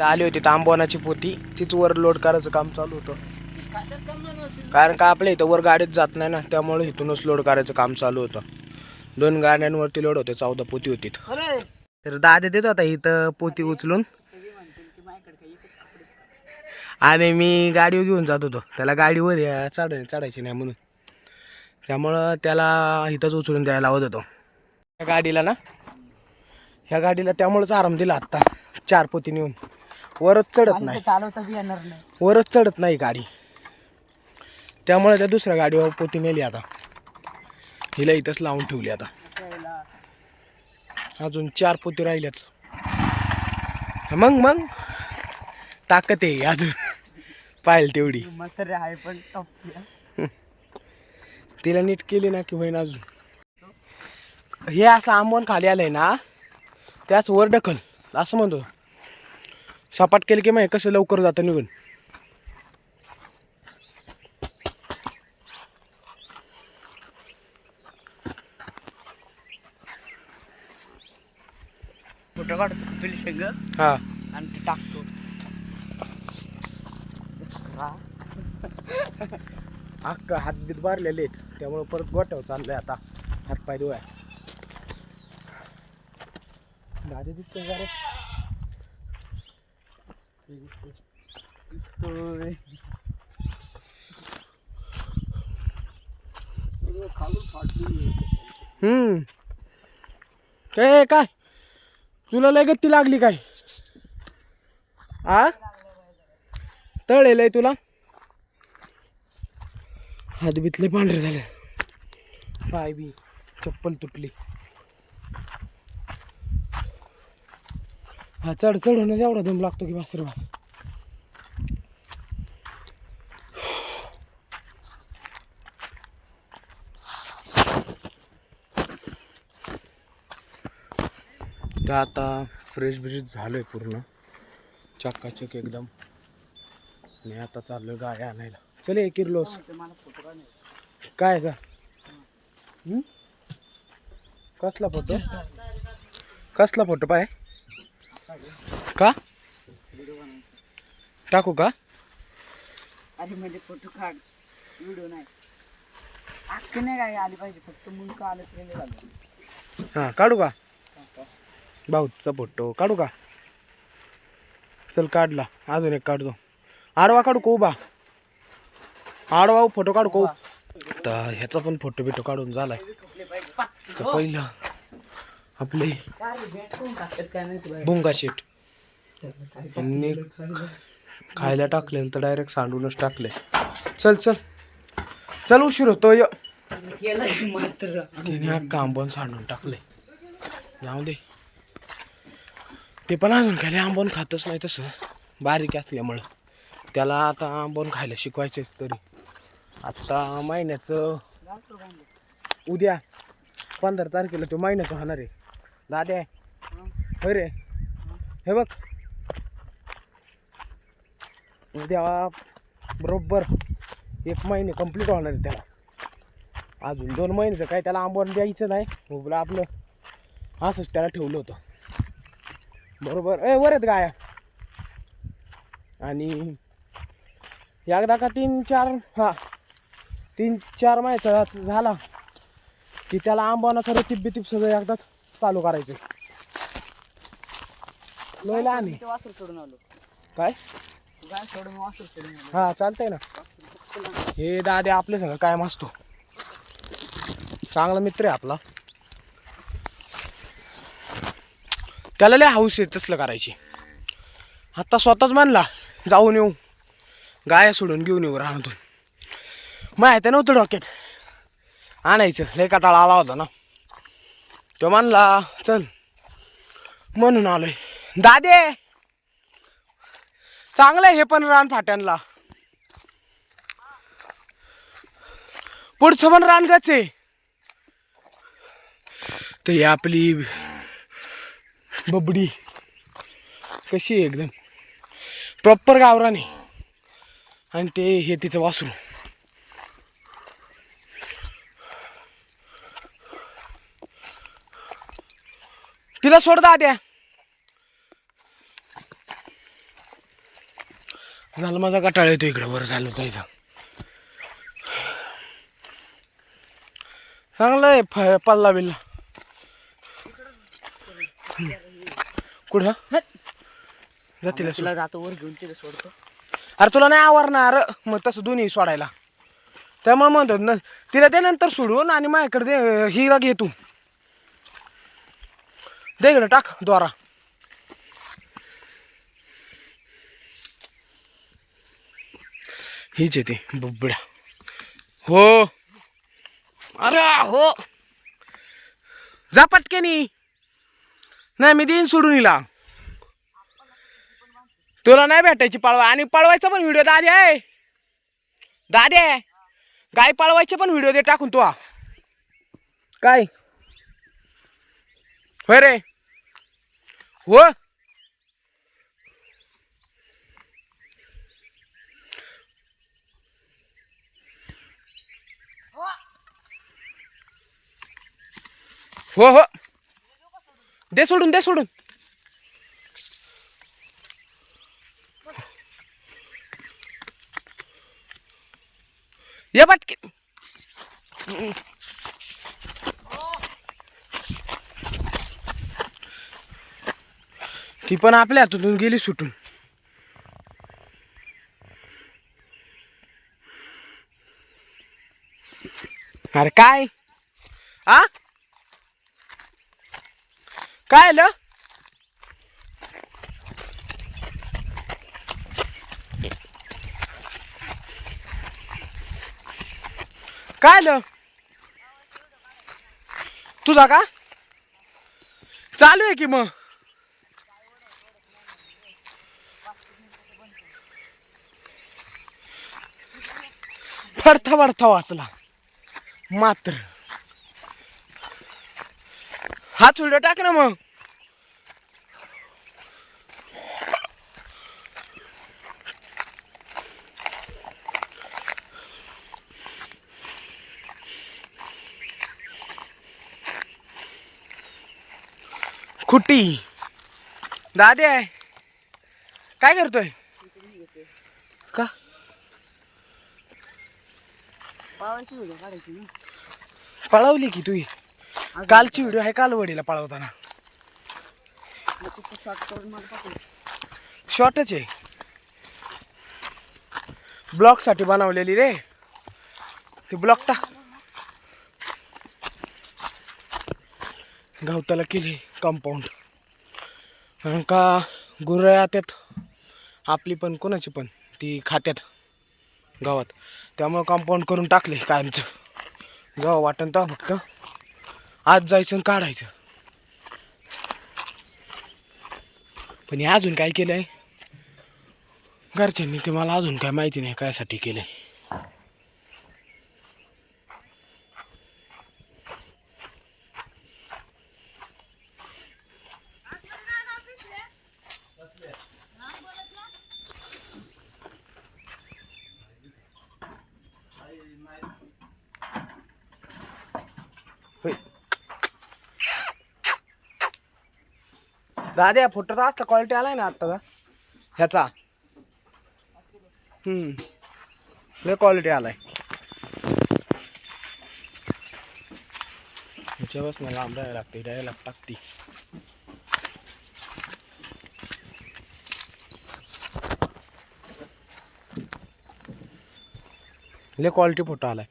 आली होती तांबवनाची पोती, तीच वर लोड करायचं काम चालू होतं. कारण का आपल्या इथं वर गाडीच जात नाही ना, त्यामुळे इथूनच लोड करायचं काम चालू होतं. 2 गाड्यांवरती लोड होते, 14 पोती होती. तर दादा देत होता इथं पोती उचलून, आणि मी गाडी घेऊन जात होतो. त्याला गाडीवर चढायची नाही म्हणून, त्यामुळं त्याला इथंच उचलून द्यायला लावत होतो. ह्या गाडीला ना, ह्या गाडीला त्यामुळेच आराम दिला आत्ता. 4 पोती नेऊन वरच चढत नाही, वरच चढत नाही गाडी. त्यामुळे त्या दुसऱ्या गाडीवर पोती नेली. आता हिला इथंच लावून ठेवली. आता अजून 4 पोती राहिल्यात. मग ताकद आहे अजून, पाहिल तेवढी. तिला नीट केली ना की होईन अजून. हे असं आंबवून खाली आलंय ना, त्याच वर ढकल असं म्हणतो. सपाट केलं की मग कसं लवकर जातं निघून. फोटो काढतो कपिल शेंग हा, आणि ते टाकतो. अख्खा हातबीत भरलेले आहेत, त्यामुळे परत गोठ्यावर चाललंय आता. हातपाय धुवाय दादी दिसतोय का रे? दिसतोय. काय तुला लय गत्ती लागली काय? आ तळेलय तुला? हात बितले पांढरे झाले, पाय बी, चप्पल तुटली. हा चढून एवढा दम लागतो की वासर वास. तर आता फ्रेश ब्रिश झालोय पूर्ण, चक्काचक एकदम. आणि आता चाललोय गाड्या आणायला. चल किर्लोस. काय जा कसला फोटो पाय का टाकू का? अरे म्हणजे फोटो काढ, व्हिडिओ नाही. अख्खी नाही काय आली पाहिजे, फक्त मुंडकं आलं तरी झालं. हा काढू का? भाऊचा फोटो काढू का? चल काढला. अजून एक काढतो. आडवा काढू का उभा? आडवा फोटो काढू का? तर ह्याचा पण फोटो बिटो काढून झालाय. तर पहिलं आपले भुंगा शेट खायला टाकले तर डायरेक्ट सांडूनच टाकले. चल उशीर होतोय. तिने आंबवून सांडून टाकले. जाऊ दे, ते पण अजून खाली आंबवून खातच नाही. तसं बारीक असल्यामुळं त्याला आता आंबवून खायला शिकवायचंच. तरी आता महिन्याचं उद्या 15 तारखेला तो महिन्याचं होणार आहे. दाद्या होय रे, हे बघ उद्या बरोबर 1 महिने कंप्लीट होणार आहे त्याला. अजून 2 महिन्याचं काय त्याला आंबवून द्यायचं नाही. उभला आपलं असंच त्याला ठेवलं होतं बरोबर. वर आहेत गाया. आणि एकदा का 3-4 महिन्याचा झाला की त्याला आंबवण्याचं रतीब बितीब सगळं एकदाच चालू करायचं. लय लहान आहे. वासर सोडून आलो काय गाय सोडून वासर सोडून आलो. हा चालतंय ना. हे दादा आपल्या सगळं कायम असतो, चांगला मित्र आहे आपला. त्याला लय हाऊस आहे तसलं करायची. आता स्वतःच म्हणला जाऊन येऊ, गाया सोडून घेऊन येऊ राहून. माहिती नव्हतं डोक्यात आणायचं, लय कटाळा आला होता ना. तो म्हणला चल म्हणून आलोय. दादे चांगलं हे पण रान फाट्यांना, पुढचं पण रान गच आहे. तर ही आपली बबडी कशी आहे, एकदम प्रॉपर गावरानी. आणि ते हे तिचं वासरू. तिला सोड दाद्या. झालं माझा कटाळा येतो इकडं वर झालं जायचं. चांगलं आहे पल्ला बिल्ला. कुठं जातील तुला जातो वर घेऊन तिथे सोडतो. अरे तुला नाही आवरणार मग तसं दोन्ही सोडायला. त्यामुळे म्हणतो ना तिला दे नंतर सोडून आणि माझ्याकडे दे हिला घे तू. दे इकडं टाक द्वारा. हीच येते बुबड्या. हो अरे हो जा पटकेनी. नाही मी देईन सोडून हिला. तुला नाही भेटायची पळवा. आणि पळवायचा पण व्हिडिओ दादे आहे. दादे गाय पळवायचे पण व्हिडिओ दे टाकून तू. काय होय रे. हो हो हो दे सोडून दे सोडून. ये पटके. ती पण आपल्या हातून गेली सुटून. अरे काय आ काय आलं. काय आलं तुझा का चालू आहे की मग. फडता फडता वाचला मात्र. हात उलट टाक ना मग. खुट्टी दादे आहे काय करतोय का. पावायची व्हिडिओ काढायची ना. पळवली की तुही. कालची व्हिडिओ आहे कालवडीला पळवताना. शॉर्ट करून मला पाठव. शॉर्टच आहे. ब्लॉक साठी बनवलेली रे ती. ब्लॉक टाक. गवताला केली कंपाऊंड. कारण का गुरं येतात आपली पण कोणाची पण ती खात्यात गावात. त्यामुळे कंपाऊंड करून टाकले कायमचं. गाव वाटण तर फक्त आज जायचं आणि काढायचं. पण हे अजून काय केलंय घरच्यांनी ते मला अजून काय माहिती नाही कायसाठी केलंय. दादा फोटोचा असला क्वालिटी आलाय ना आत्ता ह्याचा. लय क्वालिटी आलाय. ह्याच्यापासून लांब राहायला लागते डायला टाकती. लय क्वालिटी फोटो आलाय.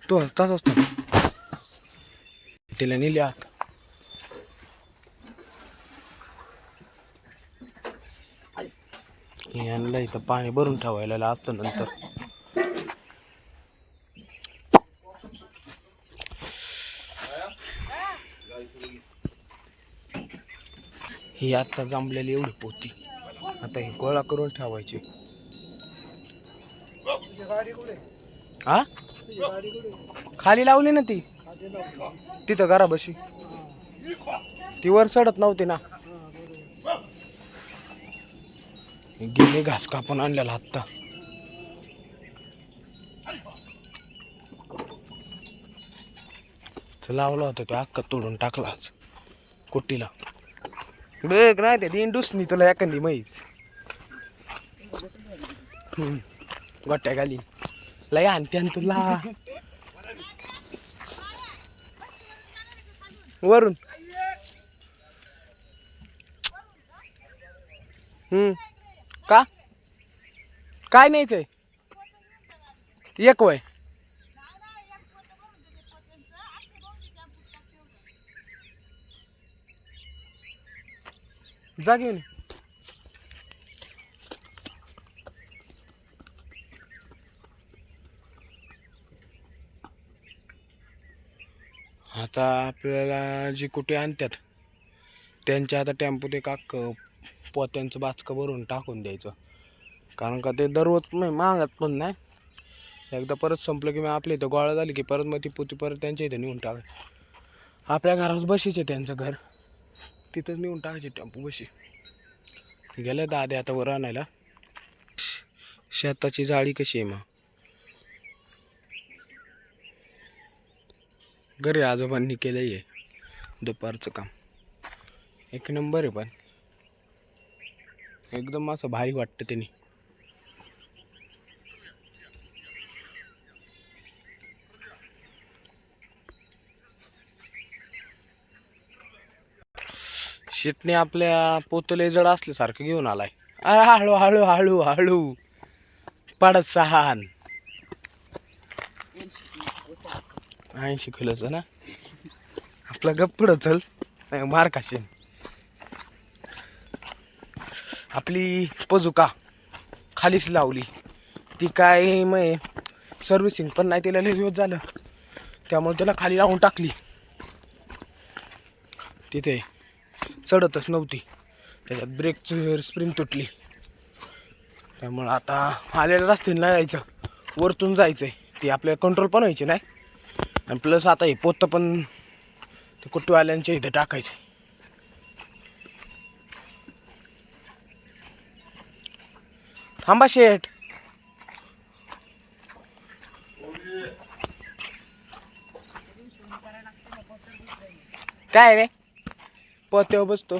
तो तसाच ना तिला नेली आत. यांना इथं पाणी भरून ठेवायला असतं नंतर. ही आत्ता जमलेली एवढी पोती आता ही गोळा करून ठेवायची. हा खाली लावली ना ती तिथं घराबशी. ती वर चढत नव्हती ना. गेले घास कापून आणलेला आत्ता. लावला होता तो अक्का तोडून टाकला आज कुट्टीला. बघ नाही ते 3 डुसनी तुला एखादी म्हैस. गोट्या घाली लय आणते आणि तुला वरून का काय न्यायचंय एक वय जा घेऊन आता आपल्याला जी कुठे आणतात त्यांच्या आता टेम्पोत एक पोत्यांचं बाचकं भरून टाकून द्यायचं कारण का ते दररोज महागात पण नाही एकदा परत संपलं की मग आपल्या इथं गोळा झाली की परत मग ती पोती परत त्यांच्या इथं नेऊन टाक आपल्या घरात बशीचे त्यांचं घर तिथंच नेऊन टाकायचे टेम्पो बशी गेलं दादे आता वर आणायला शेताची जाळी कशी आहे मग घरी आजोबांनी केलंय आहे दुपारचं काम एक नंबर आहे पण एकदम असं भारी वाटतं त्यांनी शेटने आपल्या पोतले जड असल्यासारखं घेऊन आलाय अरे हळू हळू हळू हळू पडत सहान 80 किलोचं ना आपला गप पुढं चल मार खाशीन आपली पजुका खालीच लावली ती काय मग सर्व्हिसिंग पण नाही तिला लय दिवस झालं त्यामुळे त्याला खाली लावून टाकली तिथे चढतच नव्हती त्याच्यात ब्रेकचं स्प्रिंग तुटली त्यामुळं आता आलेल्या रस्त्याने जायचं वरतून जायचंय ती आपल्याला कंट्रोल पण व्हायची नाही आणि प्लस आता हे पोतं पण ते कुट्टूवाल्यांच्या इथं टाकायचं थांबा शेठ काय रे पोत्यावर बसतो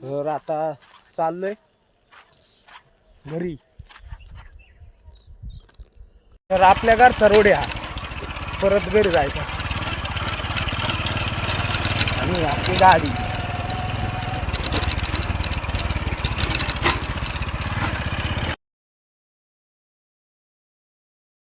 तर आता चाललोय घरी तर आपल्या घरचा रोड आहे हा परत घरी जायचा आणि आपली गाडी